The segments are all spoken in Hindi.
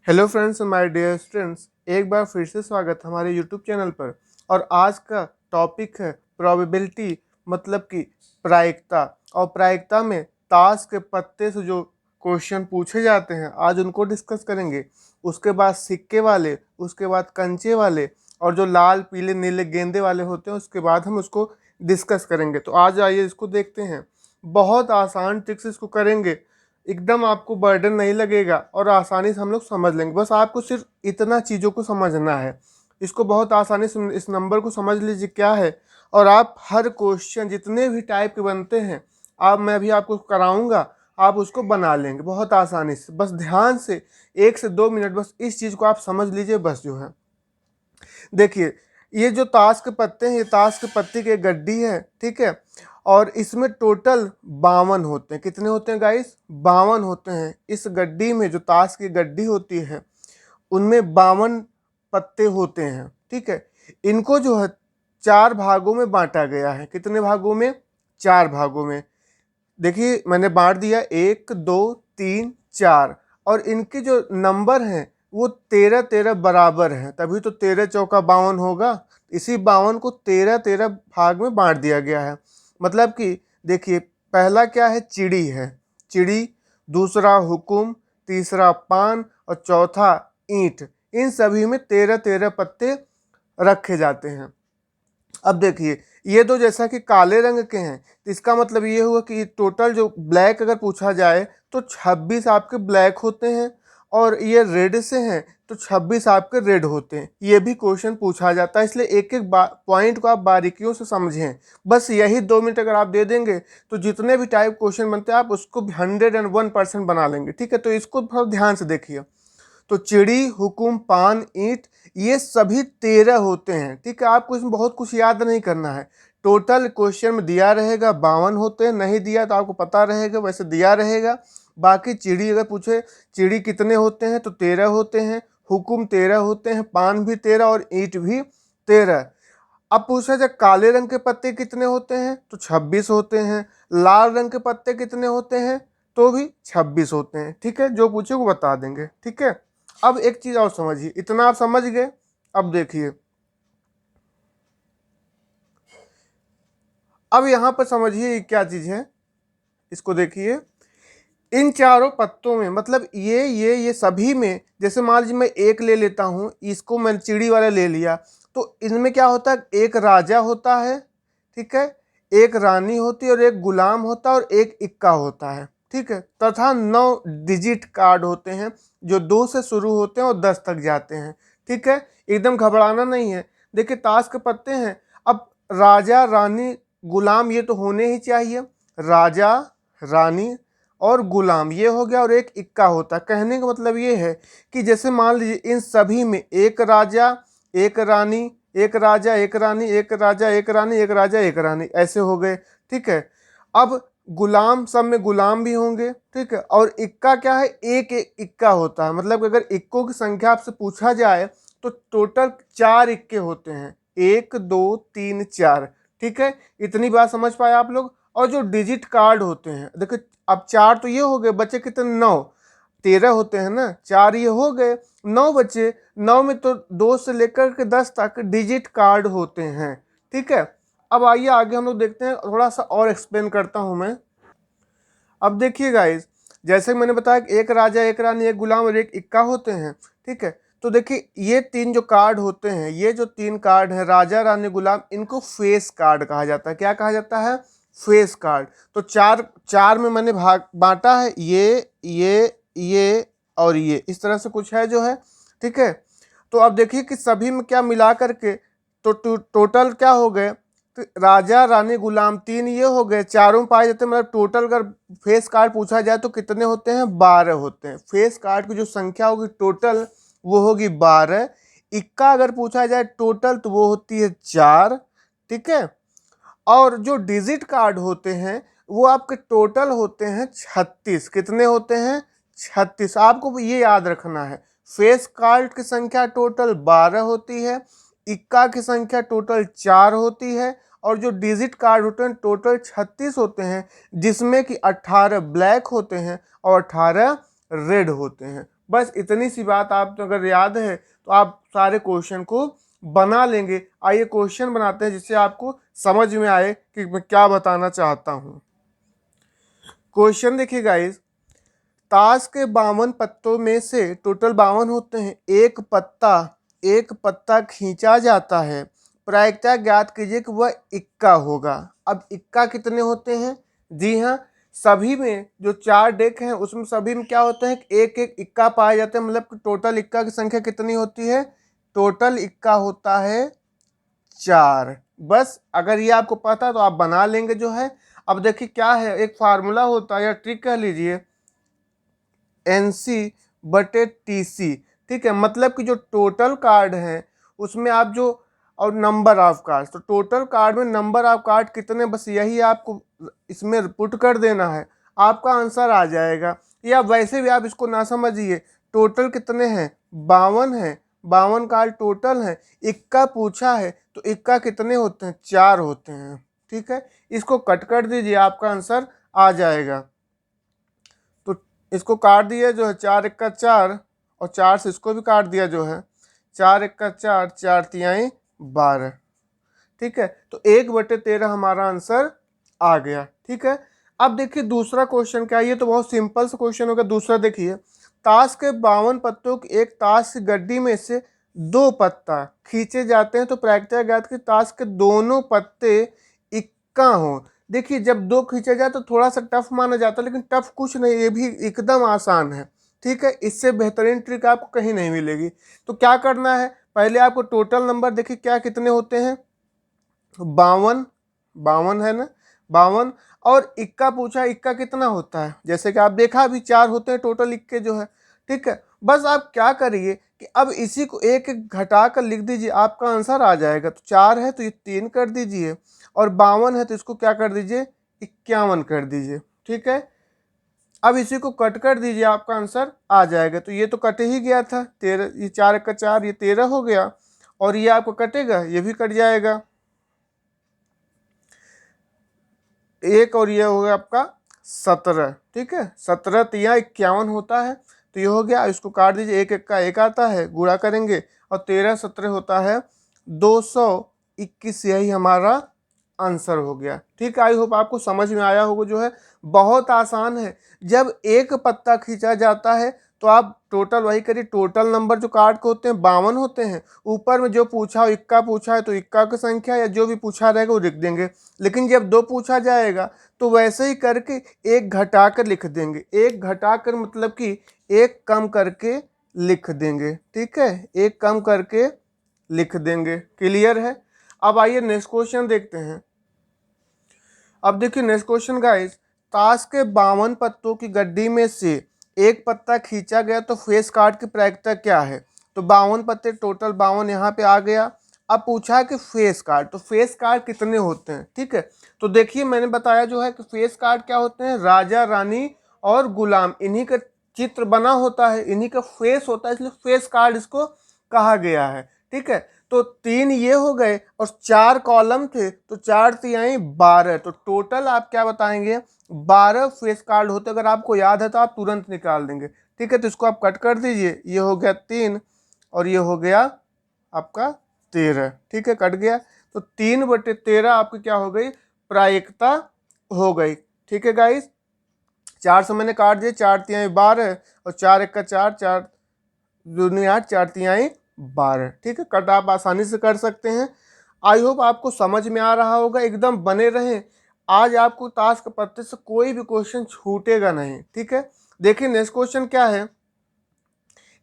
Hello friends, my dear students, एक बार फिर से स्वागत हमारे यूट्यूब चैनल पर। और आज का टॉपिक है प्रोबेबिलिटी, मतलब कि प्रायिकता। और प्रायिकता में ताश के पत्ते से जो क्वेश्चन पूछे जाते हैं आज उनको डिस्कस करेंगे। उसके बाद सिक्के वाले, उसके बाद कंचे वाले, और जो लाल पीले नीले गेंदे वाले होते हैं उसके बाद हम उसको डिस्कस करेंगे। तो आज आइए इसको देखते हैं। बहुत आसान ट्रिक से इसको करेंगे, एकदम आपको बर्डन नहीं लगेगा और आसानी से हम लोग समझ लेंगे। बस आपको सिर्फ इतना चीज़ों को समझना है। इसको बहुत आसानी से इस नंबर को समझ लीजिए क्या है, और आप हर क्वेश्चन जितने भी टाइप के बनते हैं आप मैं भी आपको कराऊंगा, आप उसको बना लेंगे बहुत आसानी से। बस ध्यान से 1 से 2 मिनट बस इस चीज़ को आप समझ लीजिए, बस जो है। देखिए, ये जो ताश के पत्ते हैं ये ताश के पत्ते की एक गड्डी है, ठीक है। और इसमें टोटल 52 होते हैं। कितने होते हैं गाइस? 52 होते हैं। इस गड्डी में जो ताश की गड्डी होती है उनमें 52 पत्ते होते हैं, ठीक है। इनको जो है 4 भागों में बांटा गया है। कितने भागों में? 4 भागों में। देखिए मैंने बांट दिया 1 2 3 4। और इनके जो नंबर हैं वो 13 13 बराबर हैं, तभी तो 13 चौका 52 होगा। इसी 52 को 13 13 भाग में बांट दिया गया है। मतलब कि देखिए, पहला क्या है? चिड़ी है, चिड़ी। दूसरा हुकुम, तीसरा पान, और चौथा ईंट। इन सभी में 13 13 पत्ते रखे जाते हैं। अब देखिए, ये दो जैसा कि काले रंग के हैं तो इसका मतलब ये हुआ कि टोटल जो ब्लैक अगर पूछा जाए तो 26 आपके ब्लैक होते हैं, और ये रेड से हैं तो 26 आपके रेड होते हैं। ये भी क्वेश्चन पूछा जाता है, इसलिए एक एक पॉइंट को आप बारीकियों से समझें। बस यही 2 मिनट अगर आप दे देंगे तो जितने भी टाइप क्वेश्चन बनते हैं आप उसको 101% बना लेंगे, ठीक है। तो इसको थोड़ा ध्यान से देखिए। तो चिड़ी, हुकुम, पान, ईंट, ये सभी 13 होते हैं, ठीक है। आपको इसमें बहुत कुछ याद नहीं करना है। टोटल क्वेश्चन में दिया रहेगा 52 होते हैं, नहीं दिया तो आपको पता रहेगा, वैसे दिया रहेगा। बाकी चिड़ी अगर पूछे चिड़ी कितने होते हैं तो 13 होते हैं, हुकुम 13 होते हैं, पान भी 13 और ईंट भी 13। अब पूछा जाए काले रंग के पत्ते कितने होते हैं तो 26 होते हैं। लाल रंग के पत्ते कितने होते हैं तो भी 26 होते हैं, ठीक है। जो पूछे वो बता देंगे, ठीक है। अब एक चीज और समझिए, इतना आप समझ गए। अब देखिए, अब यहां पर समझिए क्या चीज है, इसको देखिए। इन चारों पत्तों में, मतलब ये सभी में, जैसे मान लीजिए मैं एक ले लेता हूं, इसको मैंने चिड़ी वाला ले लिया, तो इनमें क्या होता है? एक राजा होता है, ठीक है, एक रानी होती है, और एक गुलाम होता है, और एक इक्का होता है, ठीक है। तथा 9 डिजिट कार्ड होते हैं जो 2 से शुरू होते हैं और 10 तक जाते हैं, ठीक है। एकदम घबराना नहीं है। देखिए, ताश के पत्ते हैं। अब राजा, रानी, गुलाम ये तो होने ही चाहिए। राजा, रानी और गुलाम ये हो गया, और एक इक्का होता है। कहने का मतलब ये है कि जैसे मान लीजिए इन सभी में एक राजा, एक रानी, एक राजा, एक रानी, एक राजा, एक रानी, एक राजा, एक रानी, ऐसे हो गए, ठीक है। अब गुलाम, सब में गुलाम भी होंगे, ठीक है। और इक्का क्या है? एक एक इक्का होता है। मतलब अगर इक्कों की संख्या आपसे पूछा जाए तो टोटल 4 इक्के होते हैं, 1 2 3 4, ठीक है। इतनी बात समझ पाए आप लोग। और जो डिजिट कार्ड होते हैं, देखो अब 4 तो ये हो गए, बचे कितने? 9। 13 होते हैं ना, 4 ये हो गए, 9 बचे। 9 में तो 2 से लेकर के 10 तक डिजिट कार्ड होते हैं, ठीक है। अब आइए आगे हम लोग देखते हैं, थोड़ा सा और एक्सप्लेन करता हूं मैं। अब देखिए गाइस, जैसे मैंने बताया कि एक राजा, एक रानी, एक गुलाम और एक इक्का होते हैं, ठीक है। तो देखिए, ये 3 जो कार्ड होते हैं, ये जो 3 कार्ड है, राजा, रानी, गुलाम, इनको फेस कार्ड कहा जाता है। क्या कहा जाता है? Face card. तो चार चार में मैंने भाग बांटा है, ये और ये, इस तरह से कुछ है जो है, ठीक है। तो अब देखिए कि सभी में क्या मिला करके तो टोटल क्या हो गए? तो राजा, रानी, गुलाम 3 ये हो गए, चारों पाए जाते हैं। मतलब टोटल अगर फेस कार्ड पूछा जाए तो कितने होते हैं? 12 होते हैं। फेस कार्ड की जो संख्या होगी टोटल वो होगी 12। इक्का अगर पूछा जाए टोटल तो वो होती है 4, ठीक है। और जो डिजिट कार्ड होते हैं वो आपके टोटल होते हैं 36। कितने होते हैं? 36। आपको ये याद रखना है, फेस कार्ड की संख्या टोटल 12 होती है, इक्का की संख्या टोटल 4 होती है, और जो डिजिट कार्ड होते हैं टोटल 36 होते हैं, जिसमें कि 18 ब्लैक होते हैं और 18 रेड होते हैं। बस इतनी सी बात आप अगर याद है तो आप सारे क्वेश्चन को बना लेंगे। आइए क्वेश्चन बनाते हैं जिससे आपको समझ में आए कि मैं क्या बताना चाहता हूँ। क्वेश्चन देखिए गाइस, ताश के 52 पत्तों में से टोटल 52 होते हैं, एक पत्ता खींचा जाता है, प्रायिकता ज्ञात कीजिए कि वह इक्का होगा। अब इक्का कितने होते हैं? जी हाँ, सभी में जो 4 डेक हैं उसमें सभी में क्या होता है, एक एक इक्का पाए जाते हैं, मतलब टोटल इक्का की संख्या कितनी होती है? टोटल इक्का होता है 4। बस अगर ये आपको पता तो आप बना लेंगे जो है। अब देखिए क्या है, एक फार्मूला होता है या ट्रिक कह लीजिए, NC/TC, ठीक है। मतलब कि जो टोटल कार्ड है उसमें आप जो, और नंबर ऑफ कार्ड, तो टोटल कार्ड में नंबर ऑफ कार्ड कितने, बस यही आपको इसमें पुट कर देना है, आपका आंसर आ जाएगा। या वैसे भी आप इसको ना समझिए, टोटल कितने हैं? 52 है, 52 कार्ड टोटल है। इक्का पूछा है तो इक्का कितने होते हैं? 4 होते हैं, ठीक है। इसको कट कर दीजिए, आपका आंसर आ जाएगा। इसको काट दिया जो है, 4 एक्का 4 और 4 से इसको भी काट दिया जो है, 4 एक्का 4, 4 तिहाई 12, ठीक है। तो 1/13 हमारा आंसर आ गया, ठीक है। अब देखिए दूसरा क्वेश्चन क्या है, ये तो बहुत सिंपल सा क्वेश्चन होगा। दूसरा देखिए, ताश के 52 पत्तों की एक ताश की गड्डी में से 2 पत्ता खींचे जाते हैं तो प्रायिकता ज्ञात कि ताश के दोनों पत्ते इक्का हों। देखिए जब 2 खींचा जाए तो थोड़ा सा टफ माना जाता है, लेकिन टफ कुछ नहीं, ये भी एकदम आसान है, ठीक है। इससे बेहतरीन ट्रिक आपको कहीं नहीं मिलेगी। तो क्या करना है, पहले आपको टोटल नंबर देखिए क्या कितने होते हैं, 52, 52 है ना, 52। और इक्का पूछा, इक्का कितना होता है, जैसे कि आप देखा अभी 4 होते हैं टोटल इक्के जो है, ठीक है। बस आप क्या करिए कि अब इसी को एक एक घटा कर लिख दीजिए, आपका आंसर आ जाएगा। तो 4 है तो ये 3 कर दीजिए, और 52 है तो इसको क्या कर दीजिए, 51 कर दीजिए, ठीक है। अब इसी को कट कर दीजिए, आपका आंसर आ जाएगा। तो ये तो कट ही गया था, 13, ये 4 का 4, ये 13 हो गया, और ये आपको कटेगा, ये भी कट जाएगा, एक, और ये हो गया आपका 17, ठीक है। 17 तिया 51 होता है, तो ये हो गया। इसको काट दीजिए, एक एक का एक आता है, गुणा करेंगे, और 13 17 होता है 221, यही हमारा आंसर हो गया, ठीक है। आई होप आपको समझ में आया होगा जो है, बहुत आसान है। जब एक पत्ता खींचा जाता है तो आप टोटल वही करिए, टोटल नंबर जो कार्ड के होते हैं 52 होते हैं, ऊपर में जो पूछा हो, इक्का पूछा है तो इक्का की संख्या या जो भी पूछा रहेगा वो लिख देंगे। लेकिन जब 2 पूछा जाएगा तो वैसे ही करके एक घटा कर लिख देंगे, एक घटा कर मतलब कि एक कम करके लिख देंगे, ठीक है, एक कम करके लिख देंगे। क्लियर है? अब आइए नेक्स्ट क्वेश्चन देखते हैं। अब देखिए नेक्स्ट क्वेश्चन गाइस, ताश के 52 पत्तों की गड्डी में से एक पत्ता खींचा गया तो फेस कार्ड की प्रायिकता क्या है? तो 52 पत्ते टोटल 52 यहाँ पे आ गया। अब पूछा है कि फेस कार्ड, तो फेस कार्ड कितने होते हैं, ठीक है। तो देखिए मैंने बताया जो है कि फेस कार्ड क्या होते हैं, राजा रानी और गुलाम, इन्हीं का चित्र बना होता है, इन्हीं का फेस होता है, इसलिए फेस कार्ड इसको कहा गया है, ठीक है। तो 3 ये हो गए, और 4 कॉलम थे तो 4 तिहाई 12, तो टोटल आप क्या बताएंगे, 12 फेस कार्ड होते। अगर आपको याद है तो आप तुरंत निकाल देंगे, ठीक है। तो इसको आप कट कर दीजिए, ये हो गया 3 और ये हो गया आपका 13, ठीक है, कट गया। तो 3/13 आपकी क्या हो गई, प्रायिकता हो गई, ठीक है गाइस। 4 से मैंने काट दिए, 4 तिहाई 12 और 4 एक का 4, 4 दूनी 8, 4 तिहाई 12, ठीक है। कट आप आसानी से कर सकते हैं। आई होप आपको समझ में आ रहा होगा, एकदम बने रहें। आज आपको ताश के पत्ते से कोई भी क्वेश्चन छूटेगा नहीं, ठीक है। देखिए नेक्स्ट क्वेश्चन क्या है,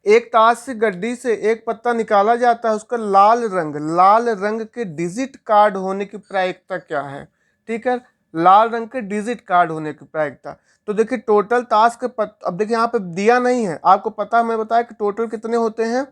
एक ताश की गड्डी से एक पत्ता निकाला जाता है, उसका लाल रंग के डिजिट कार्ड होने की प्रायिकता क्या है, ठीक है। लाल रंग के डिजिट कार्ड होने की प्रायिकता। तो देखिए टोटल ताश के अब देखिए यहाँ पे दिया नहीं है, आपको पता है, मैं बताया कि टोटल कितने होते हैं,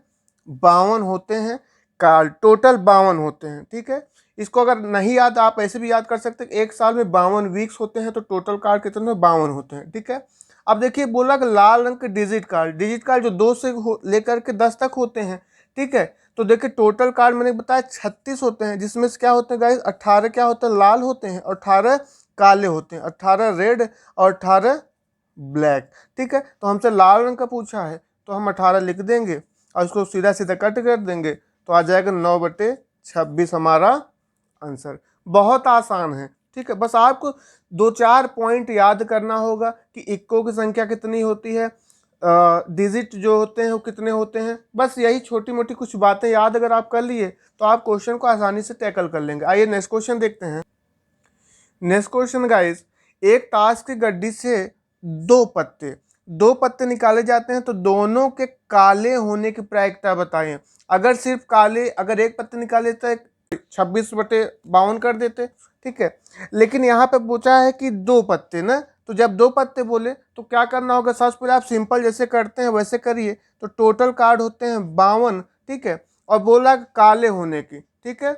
52 होते हैं कार्ड, टोटल 52 होते हैं, ठीक है। इसको अगर नहीं याद, आप ऐसे भी याद कर सकते हैं, एक साल में 52 वीक्स होते हैं, तो टोटल कार्ड कितने 52 होते हैं, ठीक है। अब देखिए बोला कि लाल रंग के डिजिट कार्ड जो 2 से लेकर के 10 तक होते हैं, ठीक है। तो देखिए टोटल कार्ड मैंने बताया 36 होते हैं, जिसमें से क्या होते हैं गाइस, 18 क्या होते हैं, लाल होते हैं, और 18 काले होते हैं, 18 रेड और 18 ब्लैक, ठीक है। तो हमसे लाल रंग का पूछा है तो हम 18 लिख देंगे और इसको सीधा सीधा कट कर देंगे तो आ जाएगा 9/26 हमारा आंसर। बहुत आसान है, ठीक है। बस आपको 2-4 पॉइंट याद करना होगा कि इक्को की संख्या कितनी होती है, डिजिट जो होते हैं वो कितने होते हैं। बस यही छोटी मोटी कुछ बातें याद अगर आप कर लिए तो आप क्वेश्चन को आसानी से टैकल कर लेंगे। आइए नेक्स्ट क्वेश्चन देखते हैं। नेक्स्ट क्वेश्चन गाइस, एक ताश की गड्डी से दो पत्ते निकाले जाते हैं तो दोनों के काले होने की प्रायिकता बताएं। अगर सिर्फ काले, अगर एक पत्ते निकाले तो 26/52 कर देते, ठीक है। लेकिन यहाँ पे पूछा है कि दो पत्ते ना, तो जब दो पत्ते बोले तो क्या करना होगा, सबसे पहले आप सिंपल जैसे करते हैं वैसे करिए। तो टोटल कार्ड होते हैं 52, ठीक है। और बोला काले होने की, ठीक है,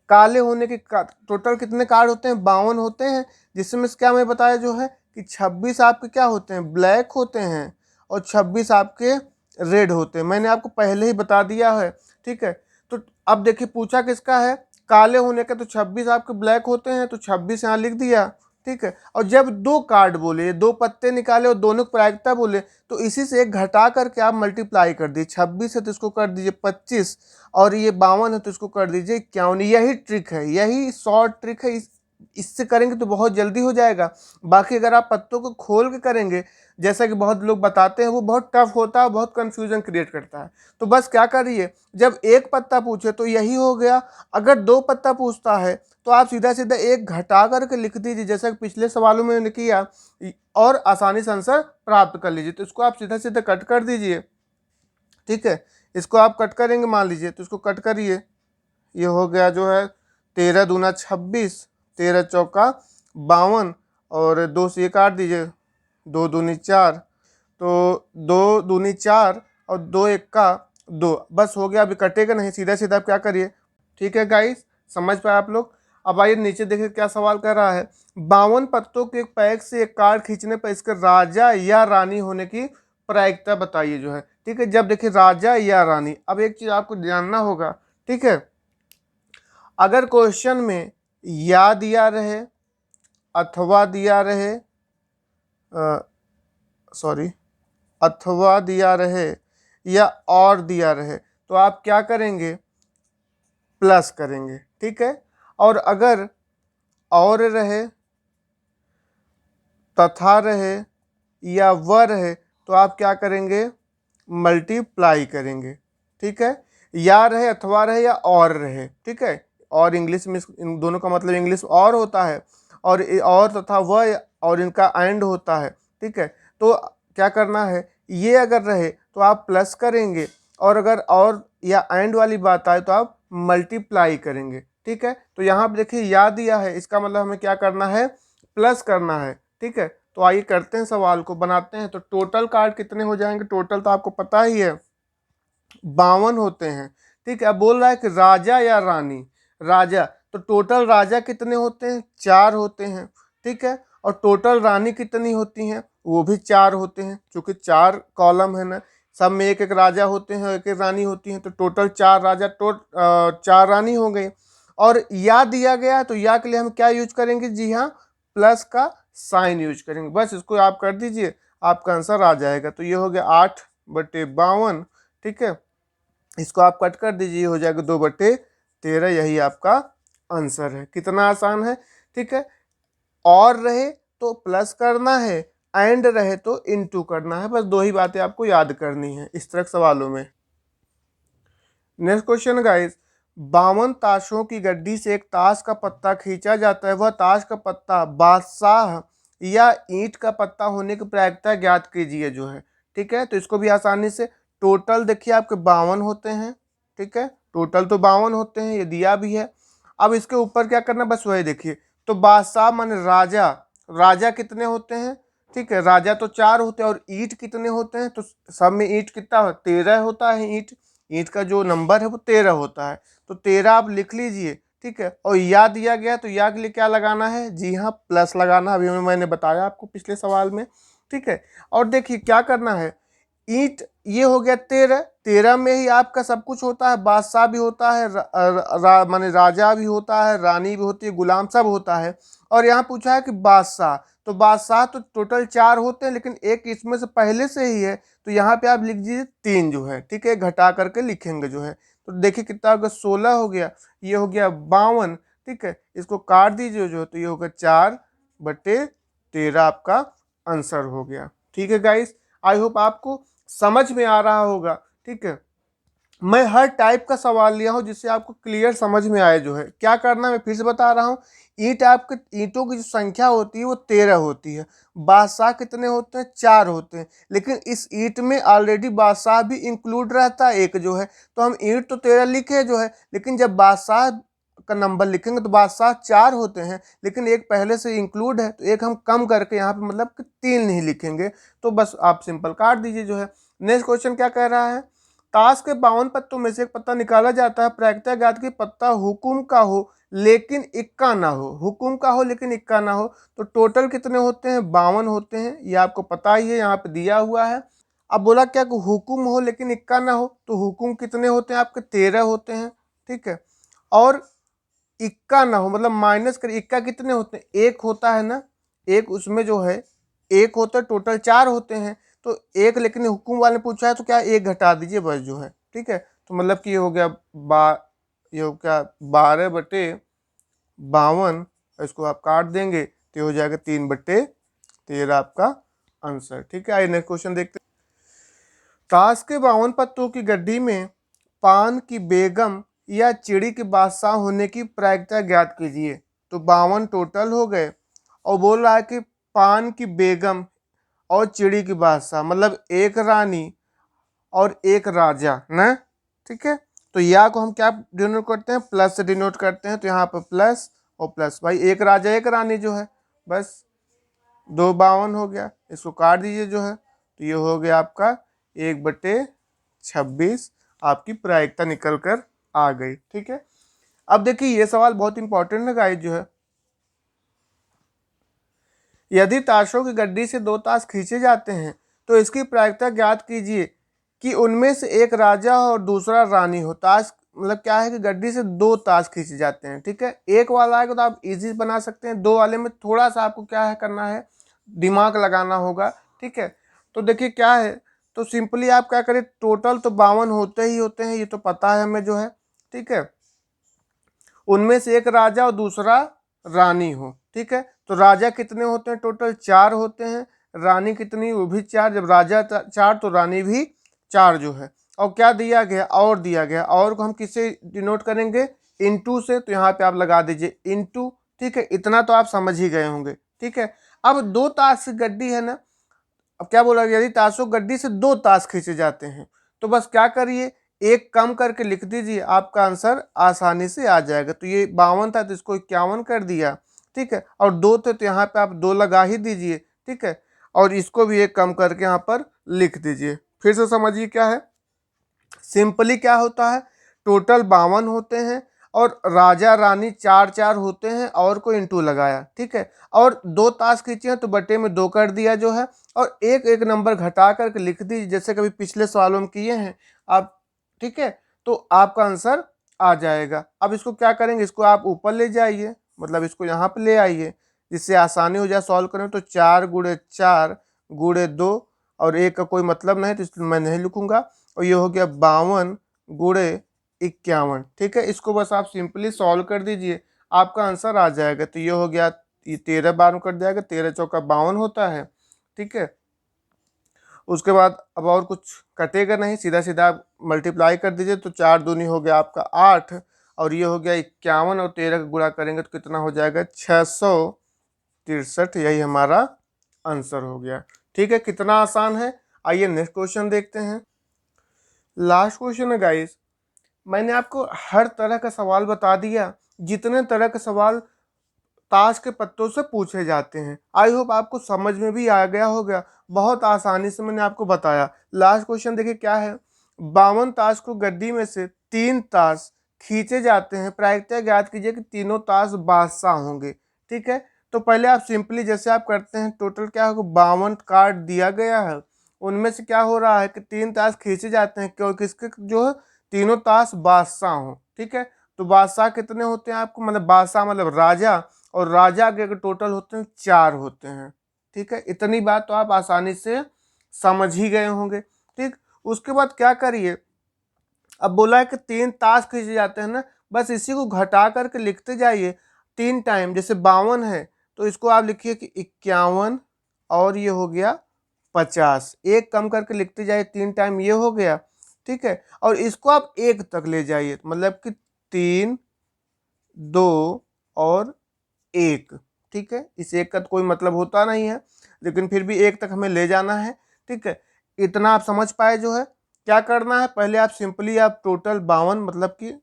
काले होने के टोटल कितने कार्ड होते हैं, 52 होते हैं। जिसमें से क्या मैं बताया जो है कि 26 आपके क्या होते हैं, ब्लैक होते हैं और 26 आपके रेड होते हैं। मैंने आपको पहले ही बता दिया है, ठीक है। तो अब देखिए पूछा किसका है, काले होने का, तो 26 आपके ब्लैक होते हैं तो 26 यहाँ लिख दिया, ठीक है। और जब दो कार्ड बोले, दो पत्ते निकाले और दोनों की प्रायिकता बोले तो इसी से एक घटा करके आप मल्टीप्लाई कर दीजिए। 26 है तो इसको कर दीजिए 25 और ये 52 है तो इसको कर दीजिए 51। यही ट्रिक है, यही शॉर्ट ट्रिक है। इससे करेंगे तो बहुत जल्दी हो जाएगा। बाकी अगर आप पत्तों को खोल के करेंगे जैसा कि बहुत लोग बताते हैं वो बहुत टफ होता है, बहुत कंफ्यूजन क्रिएट करता है। तो बस क्या करिए, जब एक पत्ता पूछे तो यही हो गया। अगर दो पत्ता पूछता है तो आप सीधा सीधा एक घटा करके लिख दीजिए जैसा कि पिछले सवालों में मैंने किया, और आसानी से आंसर प्राप्त कर लीजिए। तो इसको आप सीधा सीधा कट कर दीजिए, ठीक है। इसको आप कट करेंगे मान लीजिए, तो इसको कट करिए, ये हो गया जो है 13 दूना 26, 13 चौका 52 और 2 से ये काट दीजिए, 2 दूनी 4, तो 2 दूनी 4 और 2 एक का 2, बस हो गया। अभी कटेगा नहीं, सीधा सीधा आप क्या करिए, ठीक है गाइस, समझ पाए आप लोग। अब आइए नीचे देखिए क्या सवाल कर रहा है। 52 पत्तों के एक पैक से एक कार्ड खींचने पर इसके राजा या रानी होने की प्रायिकता बताइए जो है, ठीक है। जब देखिए राजा या रानी, अब एक चीज आपको जानना होगा, ठीक है। अगर क्वेश्चन में या दिया रहे अथवा दिया रहे, अथवा दिया रहे या और दिया रहे तो आप क्या करेंगे, प्लस करेंगे, ठीक है। और अगर और रहे, तथा रहे या व रहे तो आप क्या करेंगे, मल्टीप्लाई करेंगे, ठीक है। या रहे, अथवा रहे या और रहे, ठीक है। और इंग्लिश में इन दोनों का मतलब इंग्लिश और होता है, और तथा वह और इनका एंड होता है, ठीक है। तो क्या करना है, ये अगर रहे तो आप प्लस करेंगे और अगर और या एंड वाली बात आए तो आप मल्टीप्लाई करेंगे, ठीक है। तो यहाँ पर देखिए या दिया है, इसका मतलब हमें क्या करना है, प्लस करना है, ठीक है। तो आइए करते हैं, सवाल को बनाते हैं। तो टोटल कार्ड कितने हो जाएंगे, टोटल तो आपको पता ही है 52 होते हैं, ठीक है। अब बोल रहा है कि राजा या रानी, राजा, तो टोटल राजा कितने होते हैं, 4 होते हैं, ठीक है। और टोटल रानी कितनी होती हैं, वो भी 4 होते हैं, क्योंकि 4 कॉलम है ना, सब में एक एक राजा होते हैं, एक एक रानी होती हैं, तो टोटल 4 राजा 4 रानी हो गई। और या दिया गया तो या के लिए हम क्या यूज करेंगे, जी हाँ, प्लस का साइन यूज करेंगे। बस इसको आप कर दीजिए, आपका आंसर आ जाएगा। तो ये हो गया 8/52, ठीक है। इसको आप कट कर दीजिए, हो जाएगा 2/13, यही आपका आंसर है। कितना आसान है, ठीक है। और रहे तो प्लस करना है, एंड रहे तो इनटू करना है, बस दो ही बातें आपको याद करनी है इस तरह सवालों में। नेक्स्ट क्वेश्चन गाइस, 52 ताशों की गड्डी से एक ताश का पत्ता खींचा जाता है, वह ताश का पत्ता बादशाह या ईंट का पत्ता होने की प्रायिकता ज्ञात कीजिए जो है, ठीक है। तो इसको भी आसानी से, टोटल देखिए आपके 52 होते हैं, ठीक है, टोटल तो 52 होते हैं, ये दिया भी है। अब इसके ऊपर क्या करना, बस वही देखिए। तो बादशाह माने राजा, राजा कितने होते हैं, ठीक है, राजा तो 4 होते हैं। और ईंट कितने होते हैं, तो सब में ईंट कितना, 13 होता है। ईंट का जो नंबर है वो 13 होता है, तो 13 आप लिख लीजिए, ठीक है। और या दिया गया तो या के लिए क्या लगाना है, जी हाँ, प्लस लगाना, अभी मैंने बताया आपको पिछले सवाल में, ठीक है। और देखिए क्या करना है, ईंट ये हो गया 13 में ही आपका सब कुछ होता है, बादशाह भी होता है, माने राजा भी होता है, रानी भी होती है, गुलाम सब होता है। और यहाँ पूछा है कि बादशाह, तो बादशाह तो टोटल 4 होते हैं, लेकिन एक इसमें से पहले से ही है, तो यहाँ पे आप लिख दीजिए 3 जो है, ठीक है, घटा करके लिखेंगे जो है। तो देखिए कितना होगा, 16 हो गया, ये हो गया 52, ठीक है, इसको काट दीजिए जो है, तो ये होगा 4/13 आपका आंसर हो गया। ठीक है गाइस, आई होप आपको समझ में आ रहा होगा। ठीक है, मैं हर टाइप का सवाल लिया हूं जिससे आपको क्लियर समझ में आए जो है। क्या करना मैं फिर से बता रहा हूं, ईंट आपके ईंटों की जो संख्या होती है वो 13 होती है। बादशाह कितने होते हैं, 4 होते हैं, लेकिन इस ईंट में ऑलरेडी बादशाह भी इंक्लूड रहता है एक जो है, तो हम ईंट तो 13 लिखे जो है, लेकिन जब बादशाह का नंबर लिखेंगे तो बादशाह 4 होते हैं, लेकिन एक पहले से इंक्लूड है, तो एक हम कम करके यहाँ पे मतलब कि 3 नहीं लिखेंगे। तो बस आप सिंपल काट दीजिए जो है। नेक्स्ट क्वेश्चन क्या कह रहा है, ताश के 52 पत्तों में से एक पत्ता निकाला जाता है, प्रायिकता ज्ञात की पत्ता हुकुम का हो लेकिन इक्का ना हो, हुकुम का हो लेकिन इक्का ना हो, तो टोटल कितने होते हैं, 52 होते हैं, ये आपको पता ही है, यहाँ पे दिया हुआ है। अब बोला क्या कि हुकुम हो लेकिन इक्का ना हो, तो हुकुम कितने होते हैं आपके, 13 होते हैं, ठीक है। और इक्का ना हो मतलब माइनस कर, इक्का कितने होते हैं, एक होता है ना, एक उसमें जो है एक होता है, टोटल 4 होते हैं, तो एक, लेकिन हुकुम वाले ने पूछा है तो क्या एक घटा दीजिए बस जो है, ठीक है। तो मतलब कि ये हो गया ये हो गया 12/52, इसको आप काट देंगे तो ये हो जाएगा 3/13 आपका आंसर। ठीक है, आइए नेक्स्ट क्वेश्चन देखते हैं। ताश के 52 पत्तों की गड्डी में पान की बेगम या चिड़ी के बादशाह होने की प्रायिकता ज्ञात कीजिए। तो 52 टोटल हो गए, और बोल रहा है कि पान की बेगम और चिड़ी की बादशाह, मतलब एक रानी और एक राजा ना, ठीक है। तो या को हम क्या डिनोट करते हैं, प्लस से डिनोट करते हैं, तो यहाँ पर प्लस और प्लस, भाई एक राजा एक रानी जो है, बस 2/52 हो गया, इसको काट दीजिए जो है, तो ये हो गया आपका 1/26 आपकी प्रायिकता निकल कर आ गई। ठीक है, अब देखिए ये सवाल बहुत इंपॉर्टेंट है गाइस जो है, यदि ताशों की गड्डी से 2 ताश खींचे जाते हैं तो इसकी प्रायिकता ज्ञात कीजिए कि उनमें से एक राजा और दूसरा रानी हो। ताश मतलब क्या है कि गड्डी से 2 ताश खींचे जाते हैं, ठीक है। एक वाला है तो आप इजी बना सकते हैं, 2 वाले में थोड़ा सा आपको क्या है करना है, दिमाग लगाना होगा, ठीक है। तो देखिए क्या है, तो सिंपली आप क्या करें, टोटल तो 52 होते ही होते हैं, ये तो पता है हमें जो है, ठीक है। उनमें से एक राजा और दूसरा रानी हो, ठीक है। तो राजा कितने होते हैं, टोटल 4 होते हैं, रानी कितनी, वो भी 4, जब राजा 4 तो रानी भी 4 जो है। और क्या दिया गया, और दिया गया, और को हम किससे डिनोट करेंगे, इनटू से, तो यहाँ पे आप लगा दीजिए इनटू, ठीक है। इतना तो आप समझ ही गए होंगे, ठीक है। अब 2 ताश की गड्डी है ना, अब क्या बोला गया, यदि ताशों गड्डी से 2 ताश खींचे जाते हैं तो बस क्या करिए, एक कम करके लिख दीजिए, आपका आंसर आसानी से आ जाएगा। तो ये 52 था तो इसको 51 कर दिया, ठीक है। और 2 थे तो यहाँ पे आप 2 लगा ही दीजिए, ठीक है। और इसको भी एक कम करके यहाँ पर लिख दीजिए। फिर से समझिए क्या है, सिंपली क्या होता है, टोटल 52 होते हैं और राजा रानी 4 होते हैं, और को इंटू लगाया, ठीक है। और 2 ताश खींचे हैं तो बटे में 2 कर दिया जो है, और एक एक नंबर घटा करके लिख दीजिए, जैसे कभी पिछले सवालों में किए हैं आप, ठीक है। तो आपका आंसर आ जाएगा। अब इसको क्या करेंगे, इसको आप ऊपर ले जाइए, मतलब इसको यहाँ पे ले आइए, जिससे आसानी हो जाए सॉल्व करने में। तो 4×4 × 2 और 1 का कोई मतलब नहीं, तो इसलिए मैं नहीं लिखूंगा, और ये हो गया 52×51, ठीक है। इसको बस आप सिंपली सॉल्व कर दीजिए, आपका आंसर आ जाएगा। तो ये हो गया, ये 13 बार में कट जाएगा, 13×4 = 52 होता है, ठीक है। उसके बाद अब और कुछ कटेगा नहीं, सीधा सीधा आप मल्टीप्लाई कर दीजिए, तो 4 दूनी हो गया आपका 8, और ये हो गया 51, और 13 का गुणा करेंगे तो कितना हो जाएगा, 663, यही हमारा आंसर हो गया। ठीक है, कितना आसान है। आइए नेक्स्ट क्वेश्चन देखते हैं। लास्ट क्वेश्चन है गाइस, मैंने आपको हर तरह का सवाल बता दिया, जितने तरह के सवाल ताश के पत्तों से पूछे जाते हैं। आई होप आपको समझ में भी आ गया होगा, बहुत आसानी से मैंने आपको बताया। लास्ट क्वेश्चन देखिए क्या है, 52 ताश को गड्डी में से 3 ताश खींचे जाते हैं, प्रायिकता ज्ञात कीजिए कि तीनों ताश बादशाह होंगे, ठीक है। तो पहले आप सिंपली जैसे आप करते हैं, टोटल क्या होगा, 52 कार्ड दिया गया है, उनमें से क्या हो रहा है कि 3 ताश खींचे जाते हैं, क्योंकि इसके जो है तीनों ताश बादशाह हों, ठीक है। तो बादशाह कितने होते हैं आपको, मतलब बादशाह मतलब राजा, और राजा के टोटल होते हैं 4 होते हैं। ठीक है, इतनी बात तो आप आसानी से समझ ही गए होंगे। ठीक, उसके बाद क्या करिए, अब बोला है कि 3 ताश खींचे जाते हैं ना, बस इसी को घटा करके लिखते जाइए 3 टाइम। जैसे 52 है तो इसको आप लिखिए कि 51, और ये हो गया 50, एक कम करके लिखते जाइए 3 टाइम, ये हो गया। ठीक है, और इसको आप 1 तक ले जाइए, मतलब कि 3, 2 और 1। ठीक है, इस 1 का तो कोई मतलब होता नहीं है, लेकिन फिर भी 1 तक हमें ले जाना है। ठीक है, इतना आप समझ पाए जो है। क्या करना है, पहले आप सिंपली आप टोटल 52, मतलब कि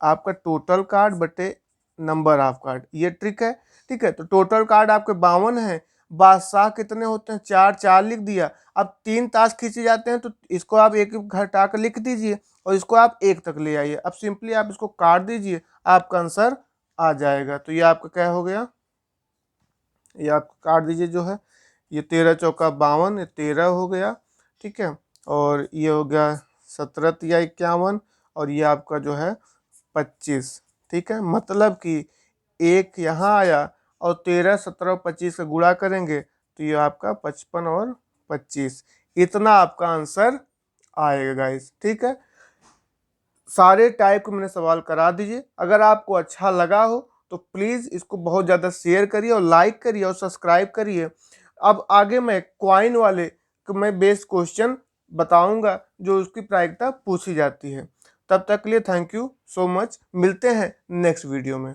आपका टोटल कार्ड बटे नंबर ऑफ कार्ड, ये ट्रिक है। ठीक है, तो टोटल कार्ड आपके 52 है, बादशाह कितने होते हैं 4, 4 लिख दिया। अब 3 ताश खींचे जाते हैं तो इसको आप एक घटा कर लिख दीजिए और इसको आप 1 तक ले आइए। अब सिंपली आप इसको काट दीजिए, आपका आंसर आ जाएगा। तो ये आपका क्या हो गया, ये आप काट दीजिए जो है, ये 13 चौका 52, ये 13 हो गया। ठीक है, और ये हो गया 17 या 51, और ये आपका जो है 25। ठीक है, मतलब कि 1 यहाँ आया और 13, 17 और 25 का गुणा करेंगे तो ये आपका 55 और 25, इतना आपका आंसर आएगा गाइस। ठीक है, सारे टाइप के मैंने सवाल करा दीजिए। अगर आपको अच्छा लगा हो तो प्लीज़ इसको बहुत ज़्यादा शेयर करिए और लाइक करिए और सब्सक्राइब करिए। अब आगे मैं क्वाइन वाले मैं बेस्ड क्वेश्चन बताऊंगा जो उसकी प्रायिकता पूछी जाती है। तब तक के लिए थैंक यू सो मच, मिलते हैं नेक्स्ट वीडियो में।